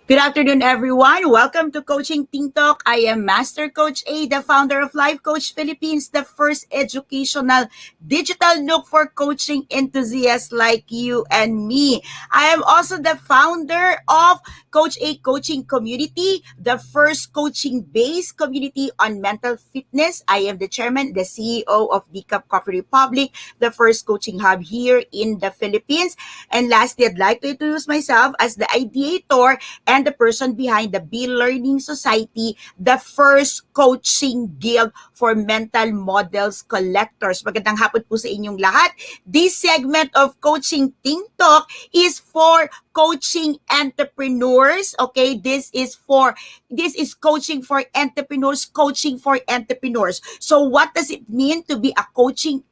Good afternoon, everyone. Welcome to Coaching Team Talk. I am Master Coach A, the founder of Life Coach Philippines, the first educational digital nook for coaching enthusiasts like you and me. I am also the founder of Coach A Coaching Community, the first coaching-based community on mental fitness. I am the chairman, the CEO of Decaf Coffee Republic, the first coaching hub here in the Philippines. And lastly, I'd like to introduce myself as the ideator and the person behind the Be Learning Society, the first coaching guild for mental models collectors. Magandang hapon po sa inyong lahat. This segment of Coaching Think Talk is for coaching entrepreneurs. Okay, this is coaching for entrepreneurs, coaching for entrepreneurs. So what does it mean to be a coaching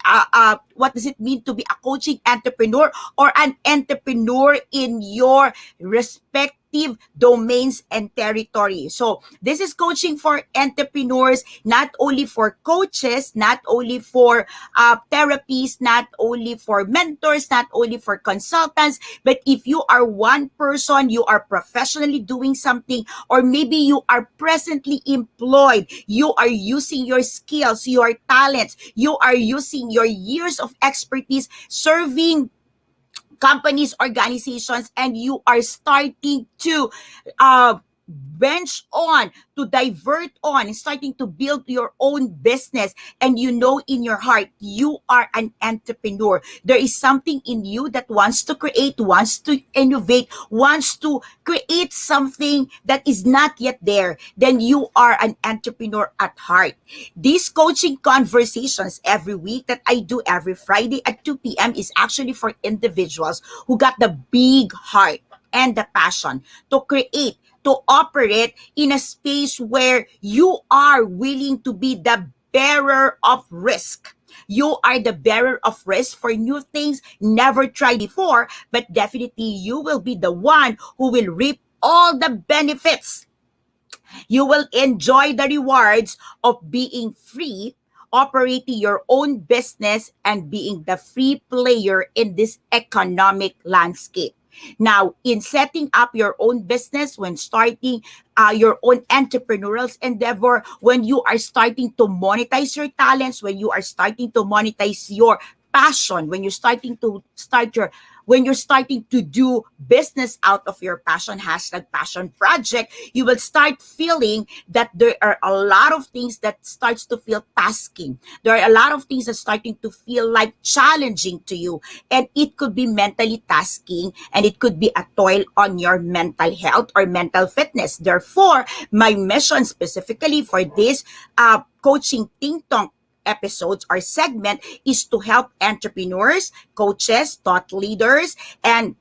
what does it mean to be a coaching entrepreneur or an entrepreneur in your respective domains and territory? So this is coaching for entrepreneurs, not only for coaches, not only for therapies, not only for mentors, not only for consultants, but if you are one person, you are professionally doing something, or maybe you are presently employed, you are using your skills, your talents, you are using your years of expertise serving companies, organizations, and you are starting to bench on, to divert on, starting to build your own business, and you know in your heart you are an entrepreneur. There is something in you that wants to create, wants to innovate, wants to create something that is not yet there. Then you are an entrepreneur at heart. These coaching conversations every week that I do every Friday at 2 p.m. is actually for individuals who got the big heart and the passion to create, to operate in a space where you are willing to be the bearer of risk. You are the bearer of risk for new things never tried before, but definitely you will be the one who will reap all the benefits. You will enjoy the rewards of being free, operating your own business, and being the free player in this economic landscape. Now, in setting up your own business, when starting your own entrepreneurial endeavor, when you are starting to monetize your talents, when you are starting to monetize your passion, when you're starting to do business out of your passion, hashtag passion project, you will start feeling that there are a lot of things that starts to feel tasking. There are a lot of things that starting to feel like challenging to you. And it could be mentally tasking, and it could be a toil on your mental health or mental fitness. Therefore, my mission specifically for this coaching Think Tank episodes or segment is to help entrepreneurs, coaches, thought leaders, and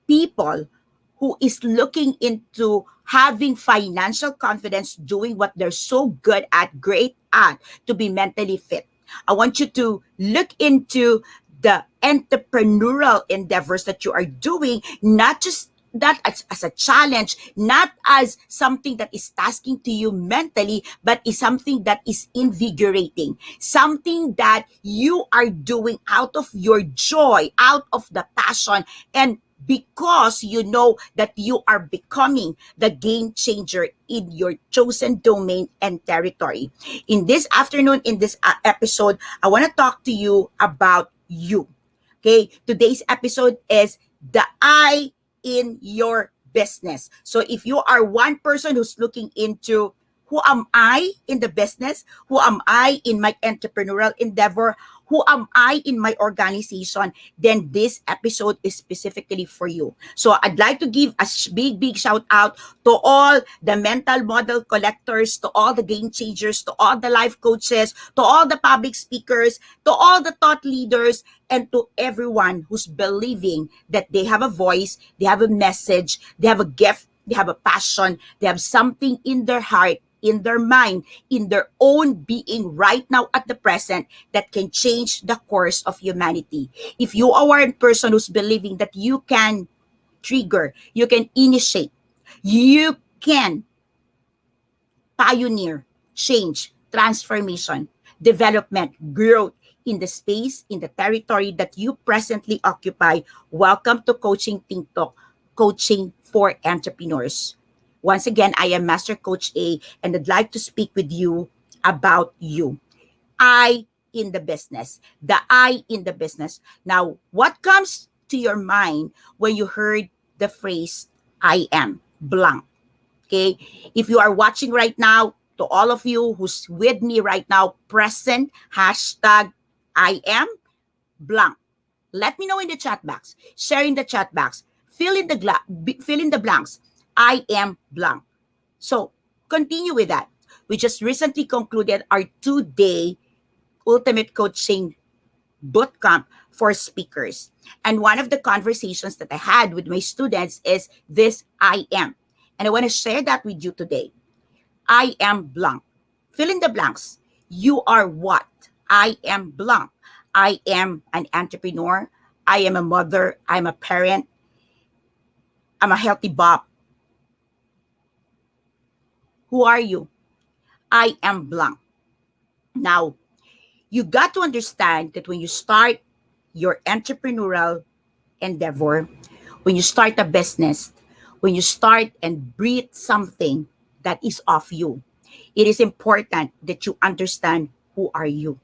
people who is looking into having financial confidence doing what they're so good at, great at, to be mentally fit. I want you to look into the entrepreneurial endeavors that you are doing, not just that as a challenge, not as something that is tasking to you mentally, but is something that is invigorating, something that you are doing out of your joy, out of the passion, and because you know that you are becoming the game changer in your chosen domain and territory. In this afternoon, in this episode, I want to talk to you about you. Okay, today's episode is the I in your business. So if you are one person who's looking into who am I in the business, who am I in my entrepreneurial endeavor, who am I in my organization, then this episode is specifically for you. So I'd like to give a big shout out to all the mental model collectors, to all the game changers, to all the life coaches, to all the public speakers, to all the thought leaders, and to everyone who's believing that they have a voice, they have a message, they have a gift, they have a passion, they have something in their heart, in their mind, in their own being right now at the present that can change the course of humanity. If you are a person who's believing that you can trigger, you can initiate, you can pioneer, change, transformation, development, growth in the space, in the territory that you presently occupy, welcome to Coaching Think Talk. coaching for entrepreneurs. Once again, I am Master Coach A, and I'd like to speak with you about you. I in the business. The I in the business. Now, what comes to your mind when you heard the phrase I am blank? Okay. If you are watching right now, to all of you who's with me right now, present, hashtag I am blank. Let me know in the chat box. Share in the chat box. Fill in the blanks. I am blank. So continue with that. We just recently concluded our 2-day ultimate coaching bootcamp for speakers. And one of the conversations that I had with my students is this I am. And I want to share that with you today. I am blank. Fill in the blanks. You are what? I am blank. I am an entrepreneur. I am a mother. I'm a parent. I'm a healthy Bob. Who are you? I am blank. Now, you got to understand that when you start your entrepreneurial endeavor, when you start a business, when you start and breathe something that is of you, it is important that you understand who are you.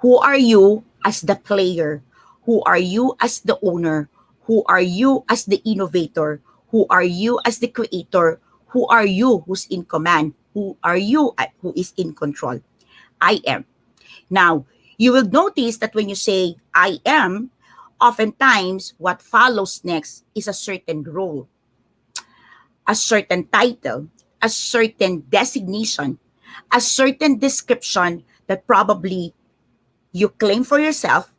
Who are you as the player? Who are you as the owner? Who are you as the innovator? Who are you as the creator? Who are you who's in command? Who are you who is in control? I am. Now, you will notice that when you say I am, oftentimes what follows next is a certain role, a certain title, a certain designation, a certain description that probably you claim for yourself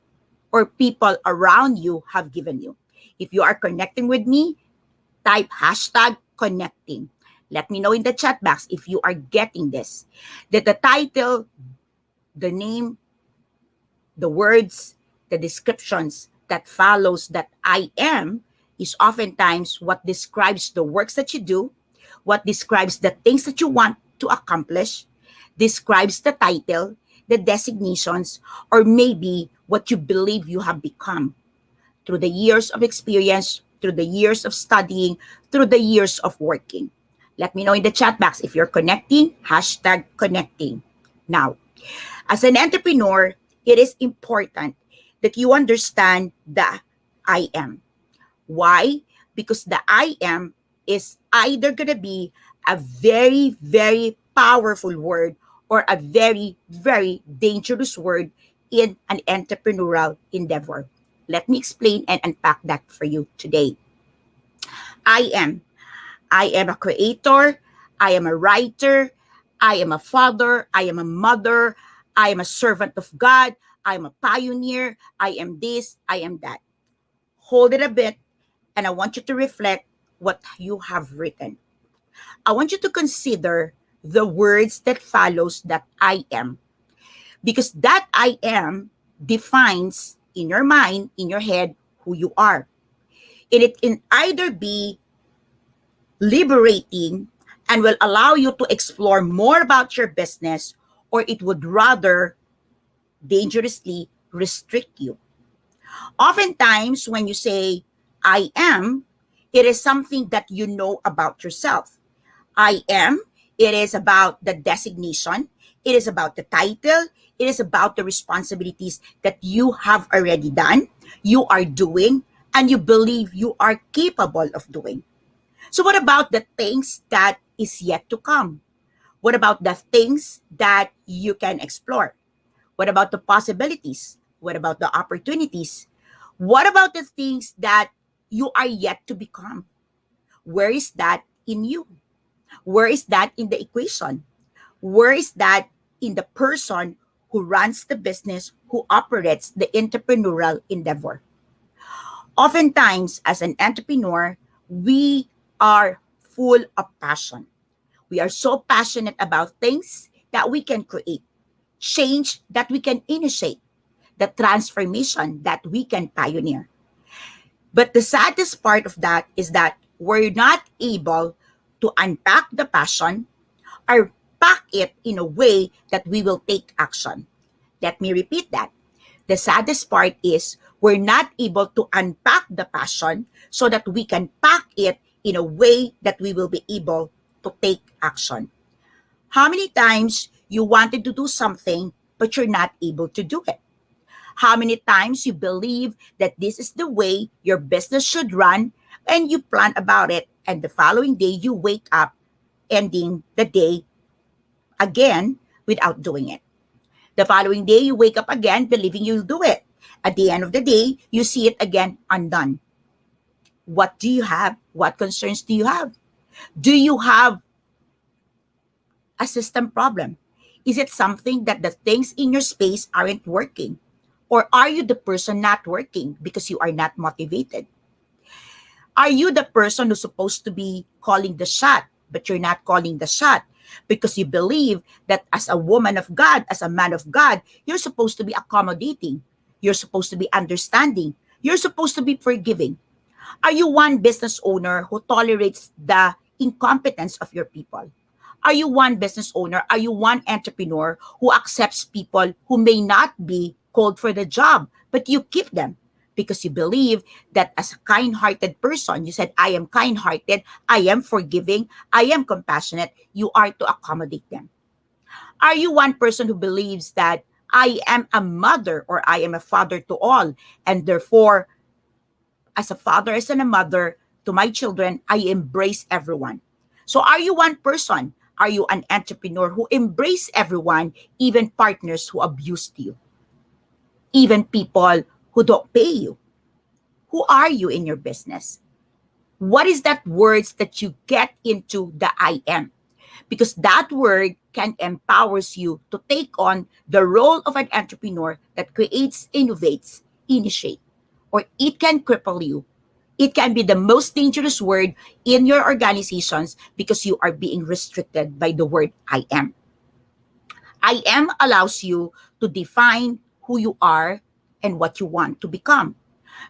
or people around you have given you. If you are connecting with me, type hashtag connecting. Let me know in the chat box if you are getting this. That the title, the name, the words, the descriptions that follows that I am is oftentimes what describes the works that you do, what describes the things that you want to accomplish, describes the title, the designations, or maybe what you believe you have become through the years of experience, through the years of studying, through the years of working. Let me know in the chat box if you're connecting, hashtag connecting. Now, as an entrepreneur, it is important that you understand the I am. Why? Because the I am is either going to be a very, very powerful word or a very, very dangerous word in an entrepreneurial endeavor. Let me explain and unpack that for you today. I am. I am a creator. I am a writer. I am a father. I am a mother. I am a servant of God. I am a pioneer. I am this. I am that. Hold it a bit, and I want you to reflect what you have written. I want you to consider the words that follows that I am. Because that I am defines in your mind, in your head, who you are. And it can either be liberating and will allow you to explore more about your business, or it would rather dangerously restrict you. Oftentimes, when you say, I am, it is something that you know about yourself. I am, it is about the designation, it is about the title, it is about the responsibilities that you have already done, you are doing, and you believe you are capable of doing. So what about the things that is yet to come? What about the things that you can explore? What about the possibilities? What about the opportunities? What about the things that you are yet to become? Where is that in you? Where is that in the equation? Where is that in the person who runs the business, who operates the entrepreneurial endeavor? Oftentimes, as an entrepreneur, we are full of passion. We are so passionate about things that we can create, change that we can initiate, the transformation that we can pioneer. But the saddest part of that is that we're not able to unpack the passion or pack it in a way that we will take action. Let me repeat that. The saddest part is We're not able to unpack the passion so that we can pack it in a way that we will be able to take action. How many times you wanted to do something, but you're not able to do it? How many times you believe that this is the way your business should run and you plan about it, and the following day you wake up ending the day again without doing it. The following day you wake up again believing you'll do it. At the end of the day, you see it again undone. What do you have? What concerns do you have? Do you have a system problem? Is it something that the things in your space aren't working? Or are you the person not working because you are not motivated? Are you the person who's supposed to be calling the shot, but you're not calling the shot because you believe that as a woman of God, as a man of God, you're supposed to be accommodating. You're supposed to be understanding. You're supposed to be forgiving. Are you one business owner who tolerates the incompetence of your people? Are you one business owner? Are you one entrepreneur who accepts people who may not be called for the job, but you keep them because you believe that as a kind-hearted person, you said, I am kind-hearted, I am forgiving, I am compassionate, you are to accommodate them? Are you one person who believes that I am a mother or I am a father to all, and therefore as a father, as a mother to my children, I embrace everyone? So are you one person? Are you an entrepreneur who embrace everyone, even partners who abused you, even people who don't pay you? Who are you in your business? What is that words that you get into the I am? Because that word can empowers you to take on the role of an entrepreneur that creates, innovates, initiate, or it can cripple you. It can be the most dangerous word in your organizations because you are being restricted by the word I am. I am allows you to define who you are and what you want to become.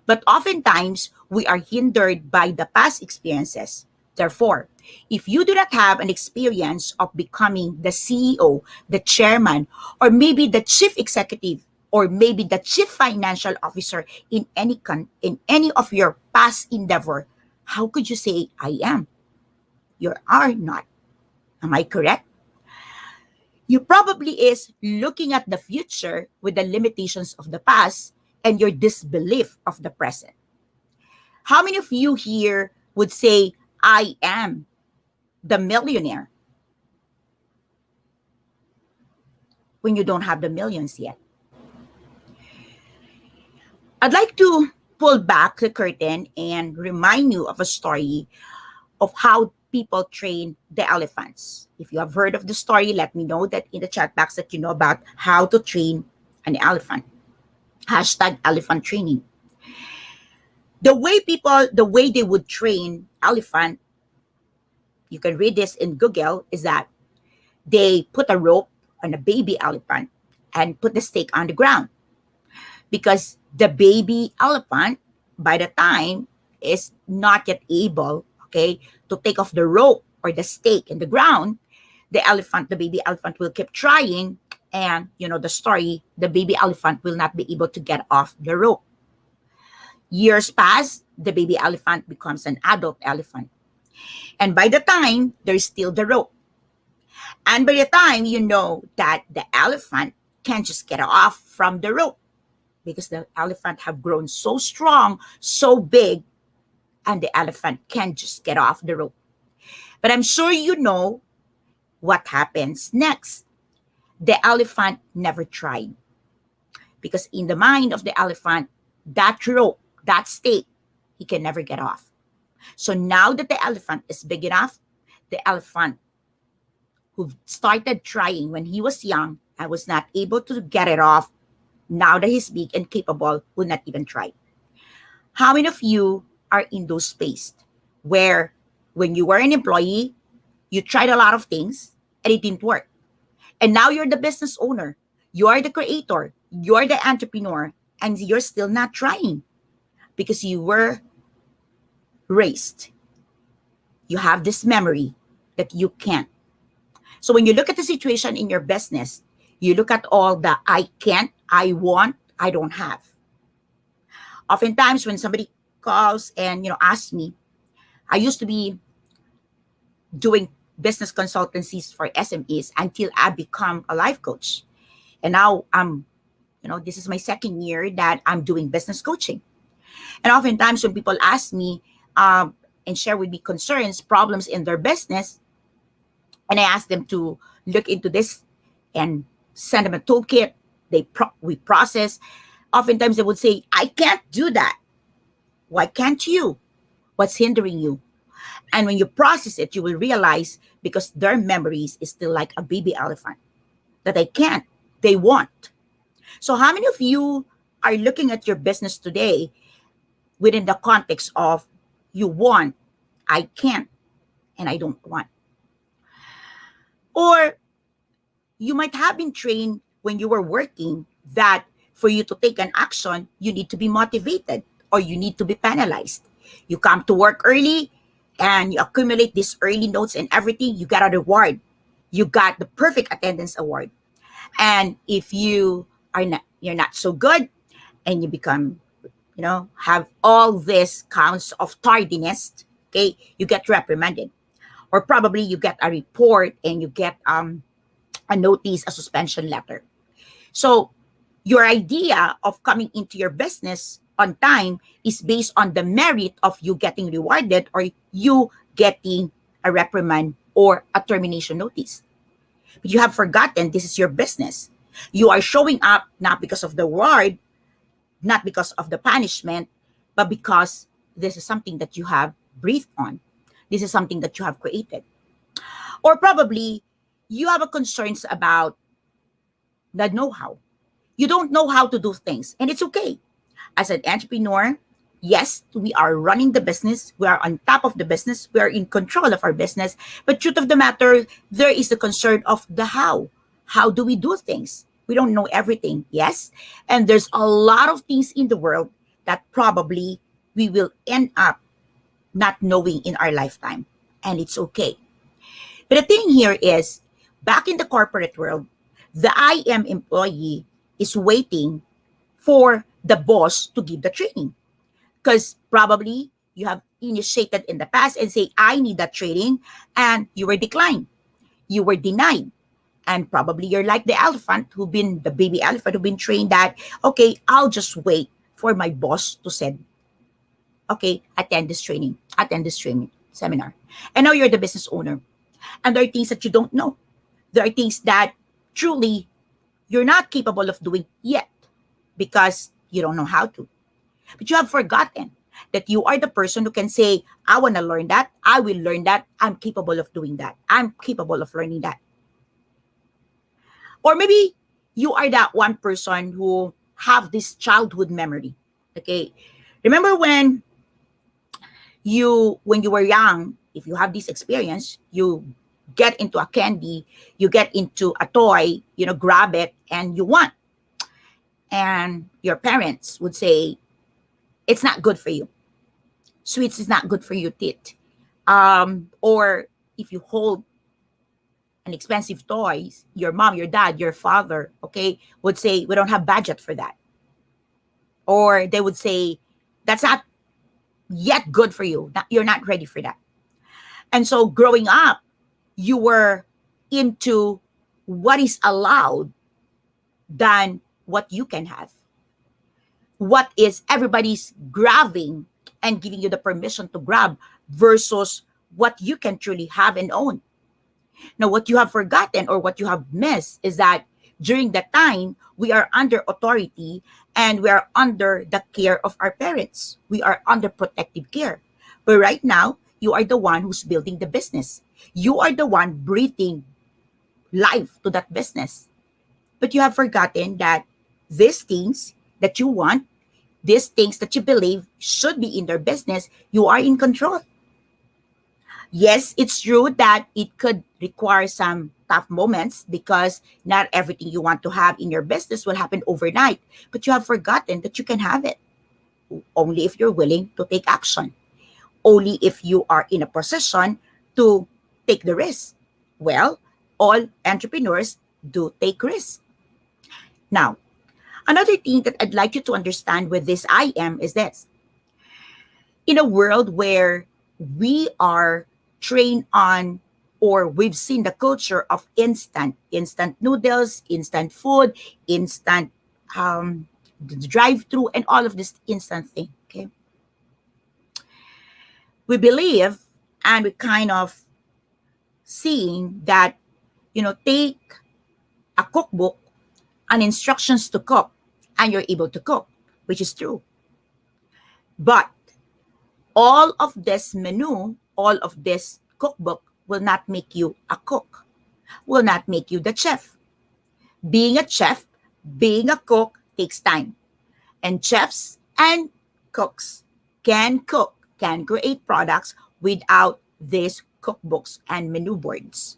But oftentimes, we are hindered by the past experiences. Therefore, if you do not have an experience of becoming the CEO, the chairman, or maybe the chief executive, or maybe the chief financial officer in any of your past endeavor, how could you say I am? You are not. Am I correct? You probably is looking at the future with the limitations of the past and your disbelief of the present. How many of you here would say, I am the millionaire when you don't have the millions yet? I'd like to pull back the curtain and remind you of a story of how people train the elephants. If you have heard of the story, let me know that in the chat box that you know about how to train an elephant. Hashtag elephant training. The way they would train elephant, you can read this in Google, is that they put a rope on a baby elephant and put the stake on the ground. Because the baby elephant, by the time, is not yet able, okay, to take off the rope or the stake in the ground, the baby elephant will keep trying, and you know the story, the baby elephant will not be able to get off the rope. Years pass, the baby elephant becomes an adult elephant. And by the time, there's still the rope. And by the time you know that the elephant can't just get off from the rope because the elephant have grown so strong, so big, and the elephant can't just get off the rope. But I'm sure you know what happens next. The elephant never tried. Because in the mind of the elephant, that rope, that stake, he can never get off. So now that the elephant is big enough, the elephant who started trying when he was young and was not able to get it off, now that he's big and capable, will not even try. How many of you are in those space where when you were an employee, you tried a lot of things and it didn't work? And now you're the business owner, you're the creator, you're the entrepreneur, and you're still not trying because you were raised. You have this memory that you can't. So when you look at the situation in your business, you look at all the I can't, I want, I don't have. Oftentimes when somebody calls and asks me, I used to be doing business consultancies for SMEs until I become a life coach. And now this is my second year that I'm doing business coaching. And oftentimes when people ask me and share with me concerns, problems in their business, and I ask them to look into this and send them a toolkit, we process. Oftentimes they would say, I can't do that. Why can't you? What's hindering you? And when you process it, you will realize because their memories is still like a baby elephant that they can't, they want. So how many of you are looking at your business today within the context of you want, I can't, and I don't want? Or you might have been trained when you were working that for you to take an action, you need to be motivated or you need to be penalized. You come to work early and you accumulate these early notes and everything, you got a reward. You got the perfect attendance award. And if you're not so good and you become, have all this counts of tardiness, okay, you get reprimanded. Or probably you get a report and you get a notice, a suspension letter. So your idea of coming into your business on time is based on the merit of you getting rewarded or you getting a reprimand or a termination notice. But you have forgotten this is your business. You are showing up not because of the reward, not because of the punishment, but because this is something that you have breathed on. This is something that you have created. Or probably you have a concerns about the know-how. You don't know how to do things, and it's okay. As an entrepreneur, yes, we are running the business, we are on top of the business, we are in control of our business, but truth of the matter, there is the concern of the how. How do we do things? We don't know everything, yes, and there's a lot of things in the world that probably we will end up not knowing in our lifetime, and it's okay. But the thing here is, back in the corporate world, the IM employee is waiting for the boss to give the training. Because probably you have initiated in the past and say, I need that training, and you were declined. You were denied. And probably you're like the baby elephant who've been trained that, okay, I'll just wait for my boss to say, okay, attend this training seminar. And now you're the business owner. And there are things that you don't know. There are things that truly you're not capable of doing yet because you don't know how to. But you have forgotten that you are the person who can say, I want to learn that. I will learn that. I'm capable of doing that. I'm capable of learning that. Or maybe you are that one person who have this childhood memory. Okay. Remember when you were young, if you have this experience, you get into a candy, you get into a toy, grab it and you want. And your parents would say, it's not good for you. Sweets is not good for your teeth. Or if you hold an expensive toys, your mom, your dad, your father, okay, would say, we don't have budget for that. Or they would say, that's not yet good for you. You're not ready for that. And so growing up, you were into what is allowed than what you can have. What is everybody's grabbing and giving you the permission to grab versus what you can truly have and own. Now, what you have forgotten or what you have missed is that during that time, we are under authority and we are under the care of our parents. We are under protective care. But right now, you are the one who's building the business. You are the one breathing life to that business. But you have forgotten that these things that you want, these things that you believe should be in their business, you are in control. Yes, it's true that it could require some tough moments because not everything you want to have in your business will happen overnight. But you have forgotten that you can have it only if you're willing to take action, only if you are in a position to take the risk. Well, all entrepreneurs do take risks. Now, Another thing that I'd like you to understand with this I am is this. In a world where we are trained on, or we've seen the culture of instant noodles, instant food, instant drive through, and all of this instant thing. Okay, we believe, and we kind of seeing that, take a cookbook and instructions to cook, and you're able to cook, which is true. But all of this menu, all of this cookbook will not make you a cook, will not make you the chef. Being a chef, being a cook takes time. And chefs and cooks can cook, can create products without these cookbooks and menu boards.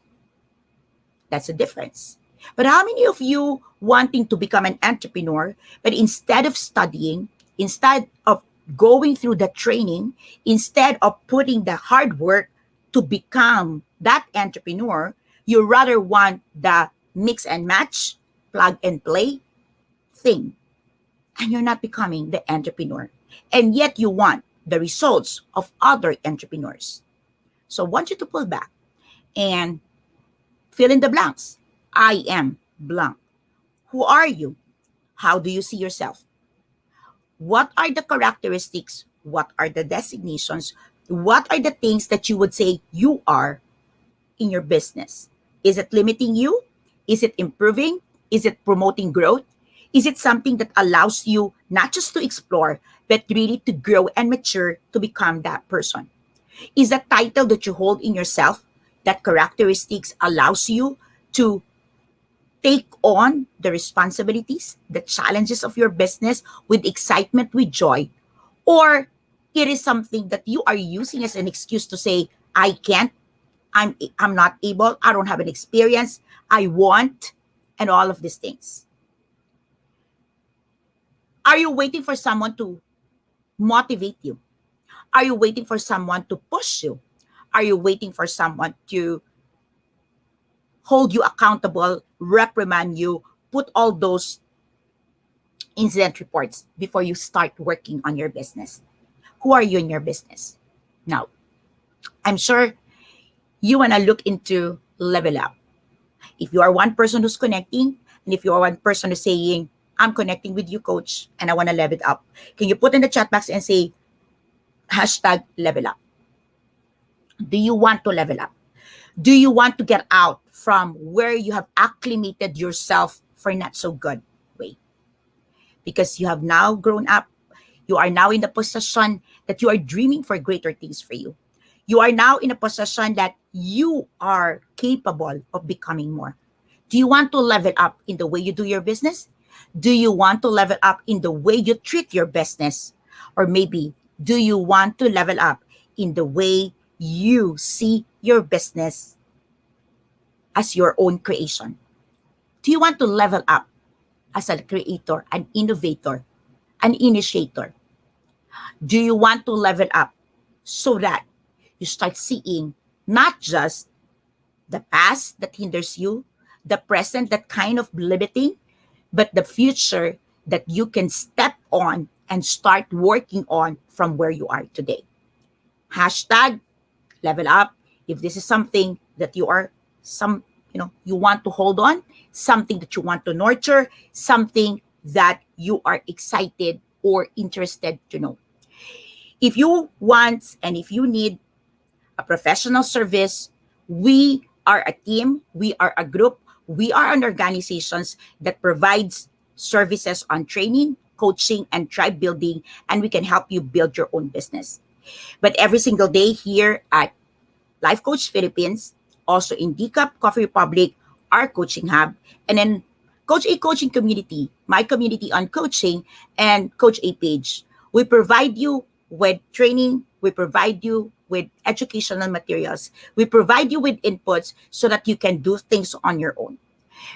That's the difference. But how many of you wanting to become an entrepreneur, but instead of studying, instead of going through the training, instead of putting the hard work to become that entrepreneur, you rather want the mix and match, plug and play thing, and you're not becoming the entrepreneur. And yet you want the results of other entrepreneurs. So I want you to pull back and fill in the blanks. I am blank. Who are you? How do you see yourself? What are the characteristics? What are the designations? What are the things that you would say you are in your business? Is it limiting you? Is it improving? Is it promoting growth? Is it something that allows you not just to explore, but really to grow and mature to become that person? Is the title that you hold in yourself, that characteristics allows you to take on the responsibilities, the challenges of your business with excitement, with joy? Or it is something that you are using as an excuse to say, I can't, I'm not able, I don't have an experience, I want, and all of these things. Are you waiting for someone to motivate you? Are you waiting for someone to push you? Are you waiting for someone to hold you accountable, reprimand you, put all those incident reports before you start working on your business? Who are you in your business? Now, I'm sure you want to look into level up. If you are one person who's connecting, and if you are one person who's saying, I'm connecting with you, coach, and I want to level up, can you put in the chat box and say, hashtag level up? Do you want to level up? Do you want to get out from where you have acclimated yourself for not so good way? Because you have now grown up. You are now in the position that you are dreaming for greater things for you. You are now in a position that you are capable of becoming more. Do you want to level up in the way you do your business? Do you want to level up in the way you treat your business? Or maybe, do you want to level up in the way you see your business as your own creation? Do you want to level up as a creator, an innovator, an initiator? Do you want to level up so that you start seeing not just the past that hinders you, the present that kind of limiting, but the future that you can step on and start working on from where you are today? Hashtag level up. If this is something that you are you want to hold on, something that you want to nurture, something that you are excited or interested to know. If you want and if you need a professional service, we are a team, we are a group, we are an organizations that provides services on training, coaching, and tribe building, and we can help you build your own business. But every single day here at Life Coach Philippines, also in DCAP Coffee Republic, our coaching hub, and then Coach A Coaching Community, my community on coaching, and Coach A page. We provide you with training, we provide you with educational materials, we provide you with inputs so that you can do things on your own.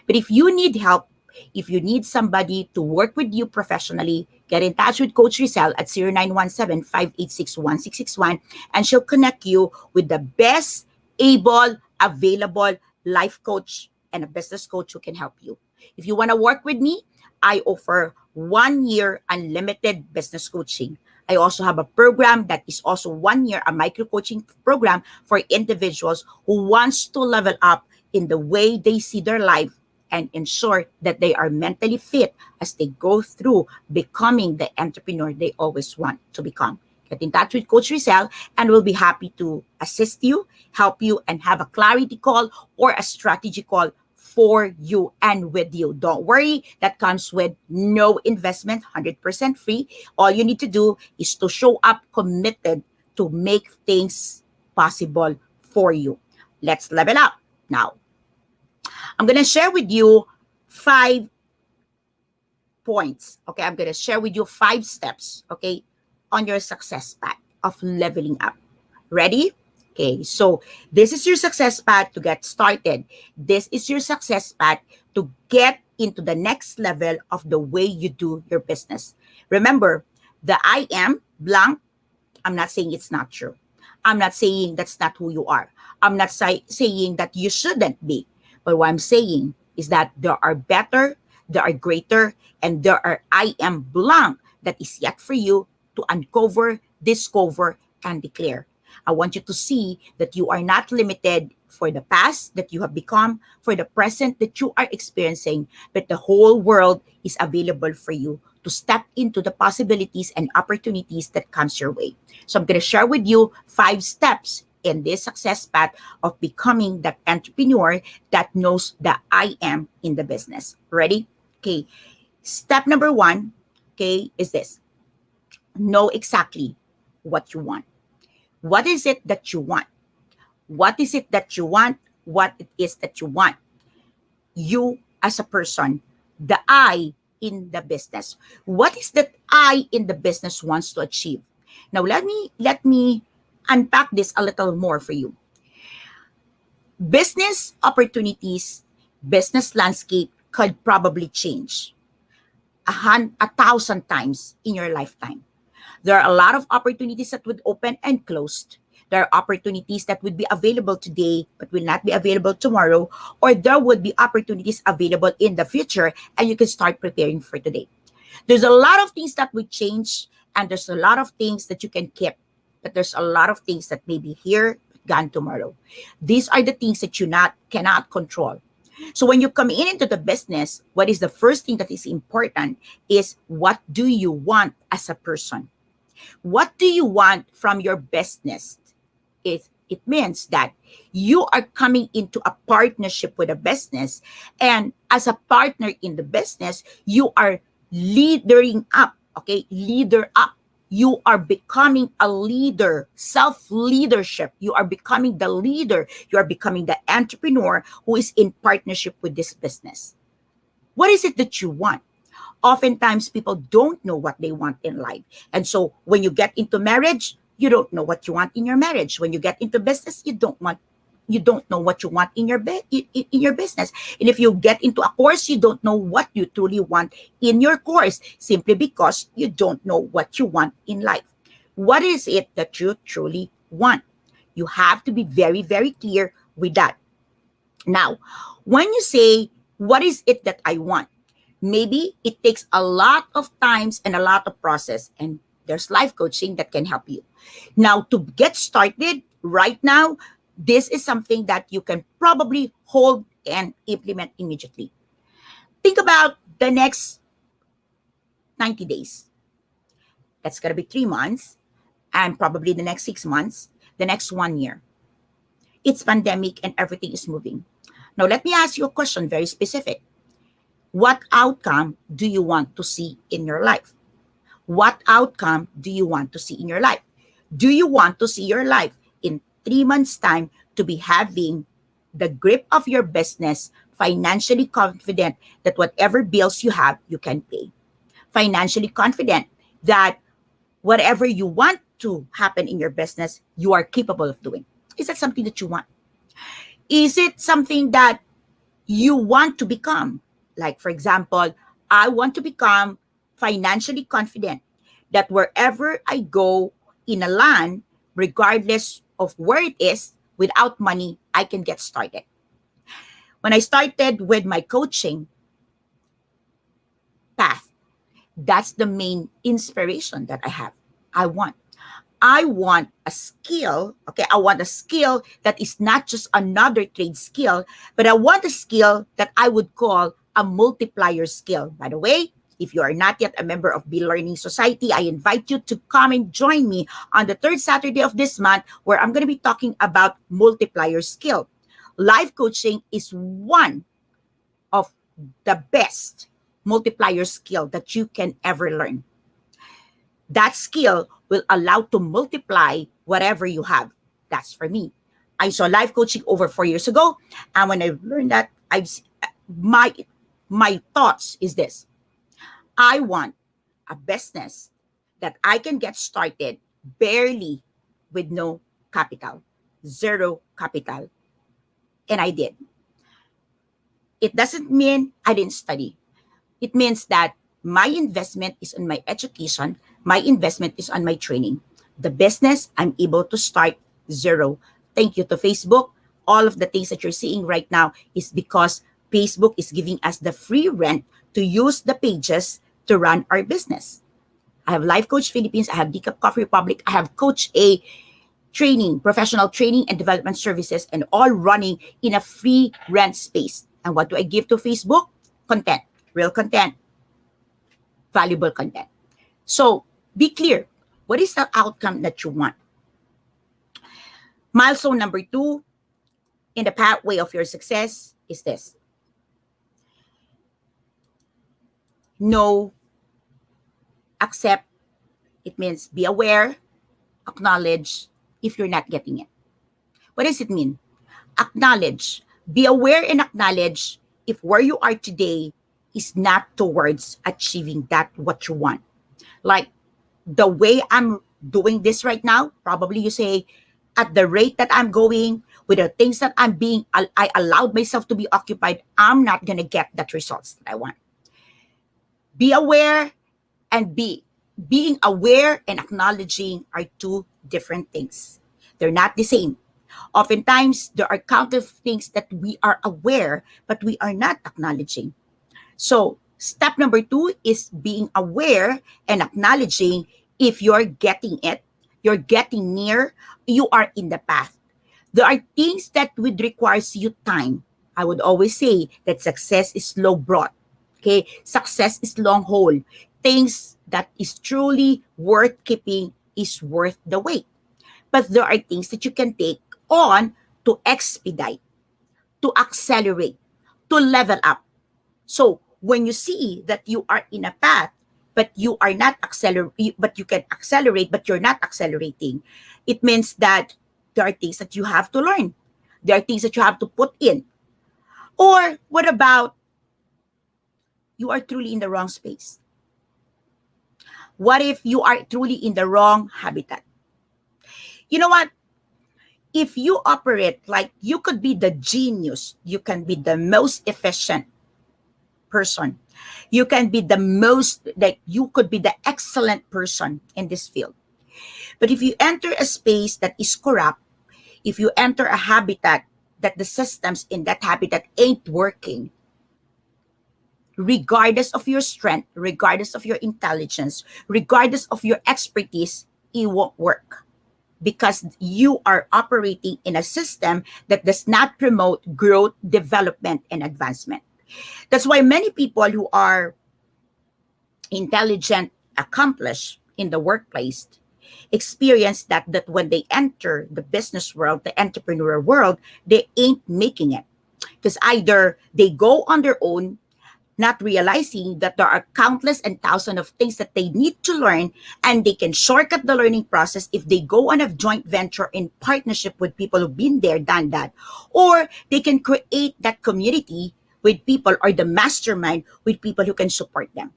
But if you need help, if you need somebody to work with you professionally, get in touch with Coach Rizal at 0917-586-1661, and she'll connect you with the best able, available life coach and a business coach who can help you. If you want to work with me, I offer 1 year unlimited business coaching. I also have a program that is also 1 year, a micro coaching program for individuals who wants to level up in the way they see their life and ensure that they are mentally fit as they go through becoming the entrepreneur they always want to become. Get in touch with Coach Rizal and we'll be happy to assist you, help you, and have a clarity call or a strategy call for you and with you. Don't worry, that comes with no investment, 100% free. All you need to do is to show up committed to make things possible for you. Let's level up. Now, I'm going to share with you 5 points. Okay, I'm going to share with you 5 steps, okay, on your success path of leveling up. Ready? Okay, so this is your success path to get started. This is your success path to get into the next level of the way you do your business. Remember, the I am blank, I'm not saying it's not true. I'm not saying that's not who you are. I'm not saying that you shouldn't be. But what I'm saying is that there are better, there are greater, and there are I am blank that is yet for you to uncover, discover, and declare. I want you to see that you are not limited for the past that you have become, for the present that you are experiencing, but the whole world is available for you to step into the possibilities and opportunities that comes your way. So I'm going to share with you 5 steps in this success path of becoming that entrepreneur that knows that I am in the business. Ready? Okay. Step number 1, okay, is this. Know exactly what you want. What is it that you want? What is it that you want? What it is that you want? You as a person, the I in the business. What is that I in the business wants to achieve? Now let me unpack this a little more for you. Business opportunities, business landscape could probably change 1,000 times in your lifetime. There are a lot of opportunities that would open and closed. There are opportunities that would be available today but will not be available tomorrow, or there would be opportunities available in the future and you can start preparing for today. There's a lot of things that would change and there's a lot of things that you can keep, but there's a lot of things that may be here, gone tomorrow. These are the things that you cannot control. So when you come into the business, what is the first thing that is important is what do you want as a person? What do you want from your business? It means that you are coming into a partnership with a business, and as a partner in the business, you are leadering up, okay? Leader up. You are becoming a leader, self-leadership. You are becoming the leader. You are becoming the entrepreneur who is in partnership with this business. What is it that you want? Oftentimes people don't know what they want in life. And so when you get into marriage, you don't know what you want in your marriage. When you get into business, you don't know what you want in in your business. And if you get into a course, you don't know what you truly want in your course simply because you don't know what you want in life. What is it that you truly want? You have to be very, very clear with that. Now, when you say, what is it that I want? Maybe it takes a lot of times and a lot of process, and there's life coaching that can help you. Now, to get started right now, this is something that you can probably hold and implement immediately. Think about the next 90 days. That's going to be 3 months, and probably the next 6 months, the next 1 year. It's pandemic and everything is moving. Now, let me ask you a question very specific. What outcome do you want to see in your life? What outcome do you want to see in your life? Do you want to see your life in 3 months' time to be having the grip of your business, financially confident that whatever bills you have, you can pay? Financially confident that whatever you want to happen in your business, you are capable of doing. Is that something that you want? Is it something that you want to become? Like, for example, I want to become financially confident that wherever I go in a land, regardless of where it is, without money, I can get started. When I started with my coaching path, That's the main inspiration that I have. I want. I want a skill, okay? I want a skill that is not just another trade skill, but I want a skill that I would call a multiplier skill. By the way, if you are not yet a member of Be Learning Society, I invite you to come and join me on the third Saturday of this month where I'm going to be talking about multiplier skill. Life coaching is one of the best multiplier skill that you can ever learn. That skill will allow to multiply whatever you have. That's for me. I saw life coaching over 4 years ago, and when I learned that, my my thoughts is this: I want a business that I can get started barely with no capital, zero capital, and I did. It doesn't mean I didn't study. It means that my investment is on my education, my investment is on my training. The business, I'm able to start zero. Thank you to Facebook. All of the things that you're seeing right now is because Facebook is giving us the free rent to use the pages to run our business. I have Life Coach Philippines, I have Decaf Coffee Republic, I have Coach A training, professional training and development services, and all running in a free rent space. And what do I give to Facebook? Content, real content, valuable content. So be clear. What is the outcome that you want? Milestone number 2 in the pathway of your success is this. Know, accept. It means be aware, acknowledge if you're not getting it. What does it mean? Acknowledge. Be aware and acknowledge if where you are today is not towards achieving that what you want. Like the way I'm doing this right now, probably you say, at the rate that I'm going, with the things that I allowed myself to be occupied, I'm not going to get that results that I want. Be aware and being aware and acknowledging are two different things. They're not the same. Oftentimes, there are countless things that we are aware, but we are not acknowledging. So, step number 2 is being aware and acknowledging if you're getting it, you're getting near, you are in the path. There are things that would requires you time. I would always say that success is slow brought. Okay, success is long haul. Things that is truly worth keeping is worth the wait. But there are things that you can take on to expedite, to accelerate, to level up. So when you see that you are in a path, but you are not but you can accelerate, but you're not accelerating, it means that there are things that you have to learn. There are things that you have to put in. Or what about you are truly in the wrong space? What if you are truly in the wrong habitat? You know what? If you operate like you could be the genius, you can be the most efficient person. You can be the most, like you could be the excellent person in this field. But if you enter a space that is corrupt, if you enter a habitat that the systems in that habitat ain't working, regardless of your strength, regardless of your intelligence, regardless of your expertise, it won't work because you are operating in a system that does not promote growth, development, and advancement. That's why many people who are intelligent, accomplished in the workplace experience that when they enter the business world, the entrepreneur world, they ain't making it. Because either they go on their own, not realizing that there are countless and thousands of things that they need to learn, and they can shortcut the learning process if they go on a joint venture in partnership with people who've been there, done that. Or they can create that community with people or the mastermind with people who can support them.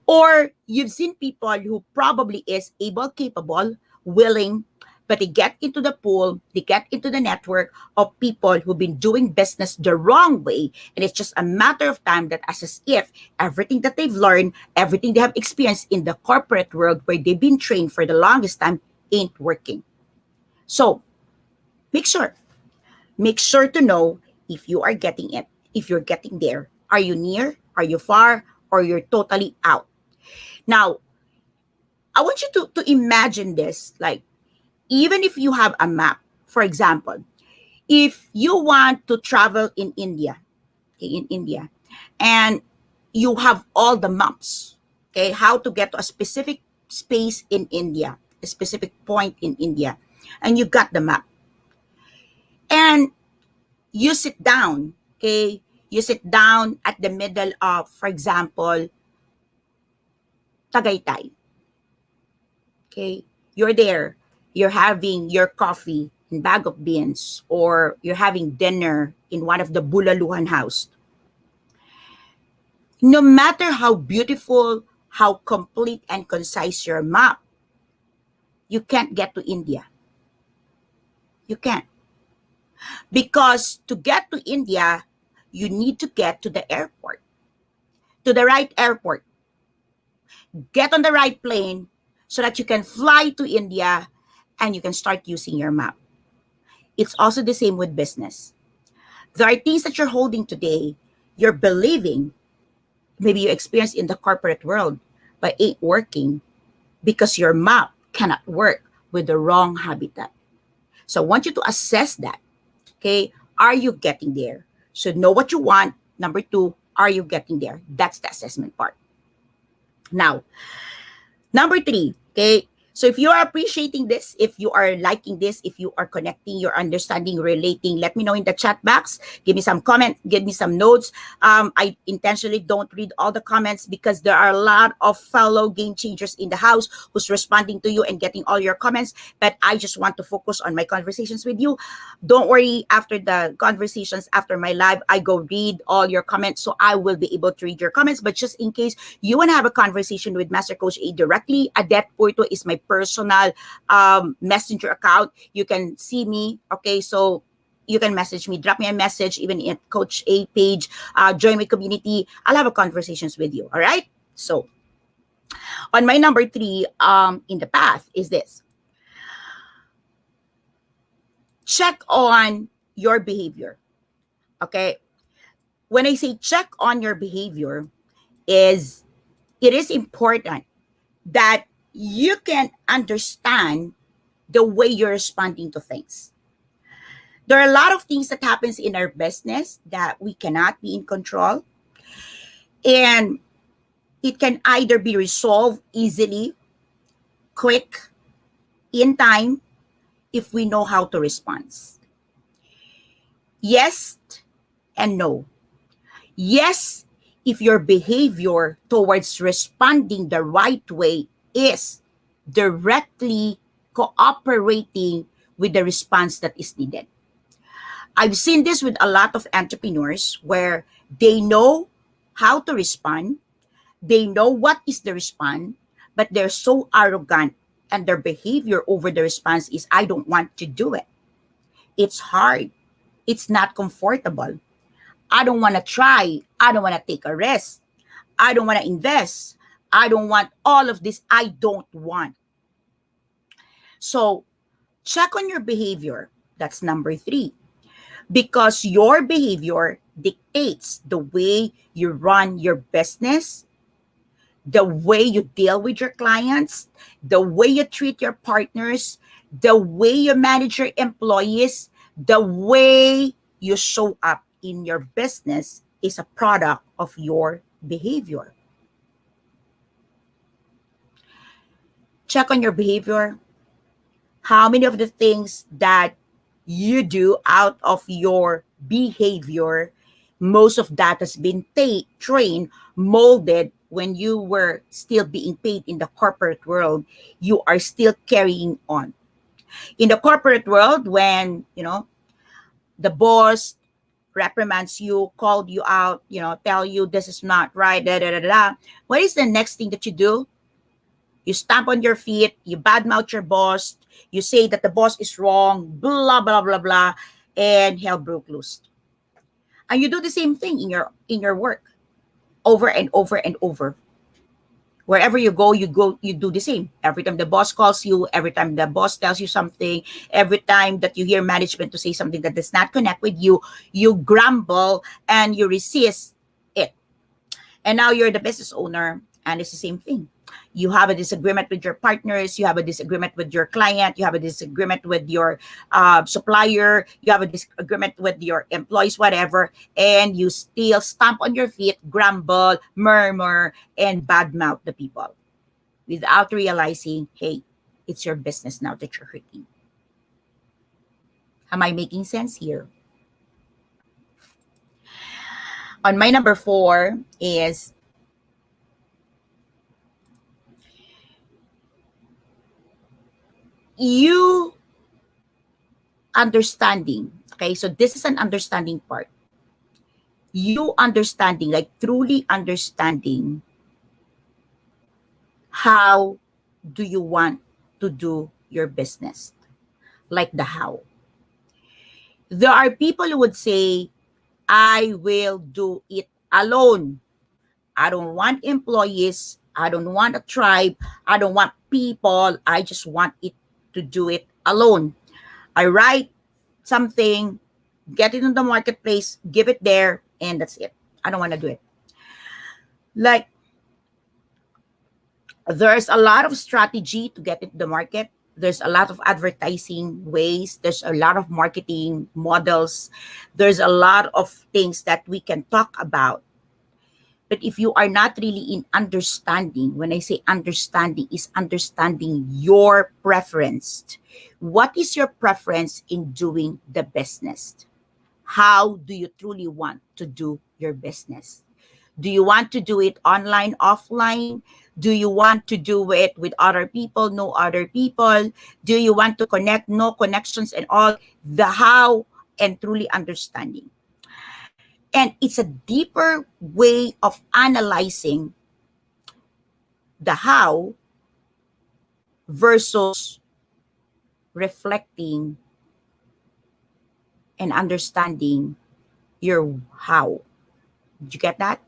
Or you've seen people who probably is able, capable, willing, but they get into the pool, they get into the network of people who've been doing business the wrong way. And it's just a matter of time that as if everything that they've learned, everything they have experienced in the corporate world where they've been trained for the longest time ain't working. So make sure to know if you are getting it, if you're getting there. Are you near? Are you far? Or you're totally out? Now, I want you to imagine this. Like, even if you have a map, for example, if you want to travel in India, okay, in India, and you have all the maps, okay, how to get to a specific space in India, a specific point in India, and you got the map, and you sit down, okay, you sit down at the middle of, for example, Tagaytay, okay, you're there, you're having your coffee and bag of beans, or you're having dinner in one of the bulaluhan house. No matter how beautiful, how complete and concise your map, you can't get to India. You can't. Because to get to India, you need to get to the airport, to the right airport. Get on the right plane so that you can fly to India and you can start using your map. It's also the same with business. There are things that you're holding today, you're believing, maybe you experience in the corporate world, but ain't working because your map cannot work with the wrong habitat. So I want you to assess that. Okay, are you getting there? So know what you want. Number two, are you getting there? That's the assessment part. Now, number three, okay, so if you are appreciating this, if you are liking this, if you are connecting, you're understanding, relating, let me know in the chat box. Give me some comments, give me some notes. I intentionally don't read all the comments because there are a lot of fellow game changers in the house who's responding to you and getting all your comments. But I just want to focus on my conversations with you. Don't worry, after the conversations, after my live, I go read all your comments. So I will be able to read your comments. But just in case you want to have a conversation with Master Coach A directly, Adet Porto is my personal messenger account. You can see me, okay? So you can message me, drop me a message, even in Coach A page, join my community. I'll have a conversations with you, all right? So on my number three in the path is this. Check on your behavior, okay? When I say check on your behavior, it is important that you can understand the way you're responding to things. There are a lot of things that happens in our business that we cannot be in control, and it can either be resolved easily, quick, in time, if we know how to respond. Yes and no. Yes, if your behavior towards responding the right way is directly cooperating with the response that is needed. I've seen this with a lot of entrepreneurs where they know how to respond, they know what is the response, but they're so arrogant and their behavior over the response is, I don't want to do it. It's hard. It's not comfortable. I don't want to try. I don't want to take a risk. I don't want to invest. I don't want all of this. I don't want. So check on your behavior. That's number three. Because your behavior dictates the way you run your business, the way you deal with your clients, the way you treat your partners, the way you manage your employees, the way you show up in your business is a product of your behavior. Check on your behavior. How many of the things that you do out of your behavior, most of that has been trained, molded when you were still being paid in the corporate world, you are still carrying on. In the corporate world, when, the boss reprimands you, called you out, tell you this is not right, da, da, da, da. What is the next thing that you do? You stamp on your feet, you badmouth your boss, you say that the boss is wrong, blah, blah, blah, blah, and hell broke loose. And you do the same thing in your work over and over and over. Wherever you go, you do the same. Every time the boss calls you, every time the boss tells you something, every time that you hear management to say something that does not connect with you, you grumble and you resist it. And now you're the business owner. And it's the same thing. You have a disagreement with your partners, you have a disagreement with your client, you have a disagreement with your supplier, you have a disagreement with your employees, whatever, and you still stomp on your feet, grumble, murmur, and badmouth the people without realizing, hey, it's your business now that you're hurting. Am I making sense here? On my number 4 is you understanding. Okay, so this is an understanding part. You understanding, like truly understanding how do you want to do your business, like the how. There are people who would say, I will do it alone. I don't want employees. I don't want a tribe. I don't want people. I just want it to do it alone. I write something, get it in the marketplace, give it there, and that's it. I don't want to do it. Like, there's a lot of strategy to get into the market. There's a lot of advertising ways. There's a lot of marketing models. There's a lot of things that we can talk about. But if you are not really in understanding, when I say understanding, is understanding your preference. What is your preference in doing the business? How do you truly want to do your business? Do you want to do it online, offline? Do you want to do it with other people, no other people? Do you want to connect, no connections and all? The how and truly understanding. And it's a deeper way of analyzing the how versus reflecting and understanding your how. Did you get that?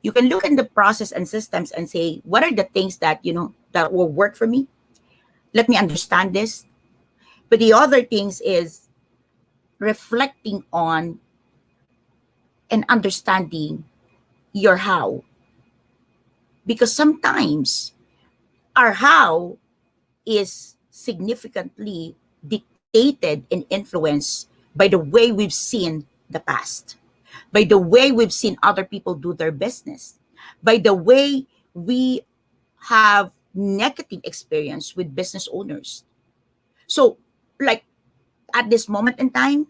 You can look in the process and systems and say, what are the things that, that will work for me? Let me understand this. But the other things is reflecting on and understanding your how. Because sometimes our how is significantly dictated and influenced by the way we've seen the past, by the way we've seen other people do their business, by the way we have negative experience with business owners. So, like at this moment in time,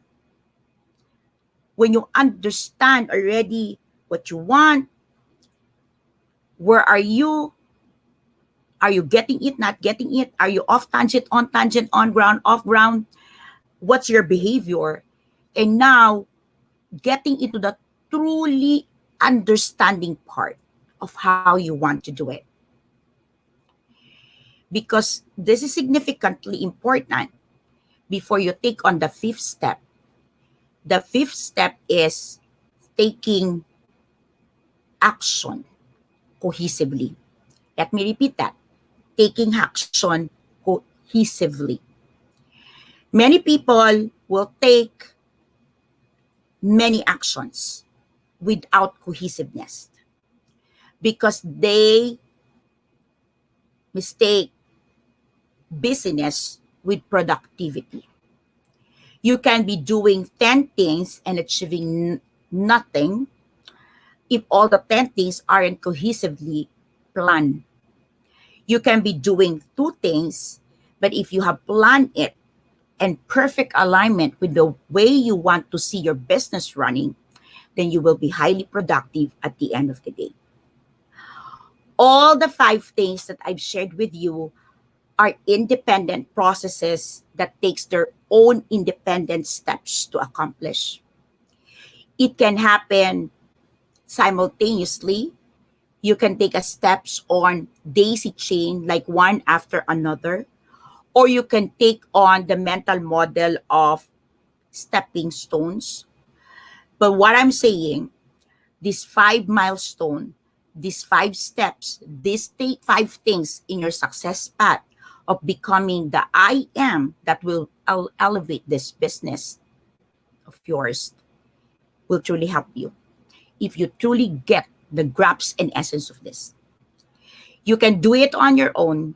when you understand already what you want, where are you? Are you getting it, not getting it? Are you off tangent, on ground, off ground? What's your behavior? And now getting into the truly understanding part of how you want to do it. Because this is significantly important before you take on the 5th step. The 5th step is taking action cohesively. Let me repeat that. Taking action cohesively. Many people will take many actions without cohesiveness because they mistake busyness with productivity. You can be doing 10 things and achieving nothing if all the 10 things aren't cohesively planned. You can be doing 2 things, but if you have planned it and perfect alignment with the way you want to see your business running, then you will be highly productive at the end of the day. All the 5 things that I've shared with you are independent processes that takes their own independent steps to accomplish. It can happen simultaneously. You can take a steps on daisy chain, like one after another, or you can take on the mental model of stepping stones. But what I'm saying, these 5 milestones, these 5 steps, these 5 things in your success path of becoming the I am that will elevate this business of yours will truly help you if you truly get the grasp and essence of this. You can do it on your own.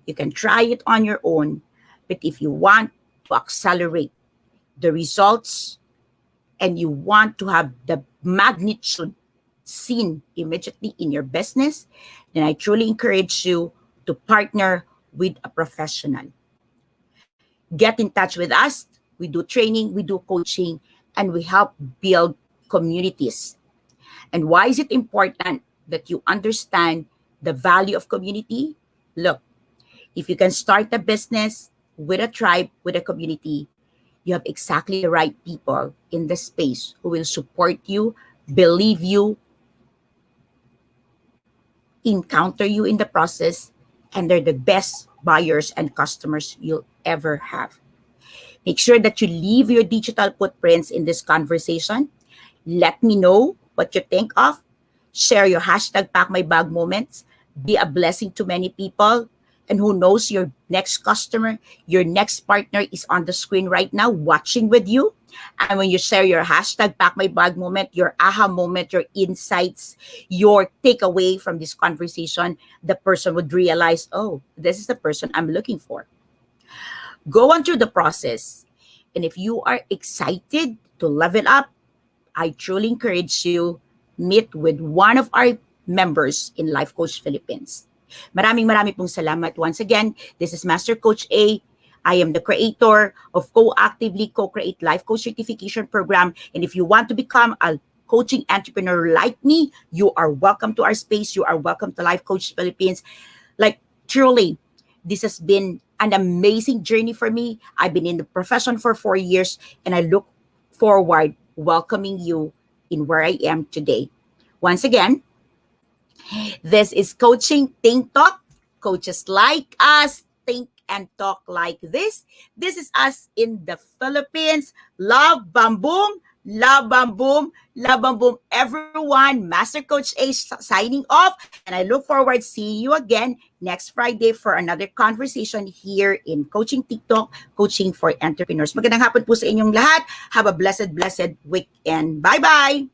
You can try it on your own. But if you want to accelerate the results and you want to have the magnitude seen immediately in your business, then I truly encourage you to partner with a professional. Get in touch with us. We do training, we do coaching, and we help build communities. And why is it important that you understand the value of community? Look, if you can start a business with a tribe, with a community, you have exactly the right people in the space who will support you, believe you, encounter you in the process, and they're the best buyers and customers you'll ever have. Make sure that you leave your digital footprints in this conversation. Let me know what you think of. Share your hashtag Pack My Bag moments. Be a blessing to many people. And who knows, your next customer, your next partner is on the screen right now watching with you. And when you share your hashtag Pack My Bag moment, your aha moment, your insights, your takeaway from this conversation, the person would realize, oh, this is the person I'm looking for. Go on through the process. And if you are excited to level up, I truly encourage you meet with one of our members in Life Coach Philippines. Maraming pong salamat. Once again, this is Master Coach A. I am the creator of Co-Actively Co-Create Life Coach Certification Program. And if you want to become a coaching entrepreneur like me, you are welcome to our space. You are welcome to Life Coach Philippines. Like, truly, this has been an amazing journey for me. I've been in the profession for 4 years, and I look forward welcoming you in where I am today. Once again, this is Coaching Think Talk. Coaches like us think and talk like this. This is us in the Philippines. Love, bam, boom. Love, bam, boom. Love, bam, boom. Everyone, Master Coach A signing off. And I look forward to seeing you again next Friday for another conversation here in Coaching TikTok, Coaching for Entrepreneurs. Magandang hapon po sa inyong lahat. Have a blessed weekend. Bye-bye!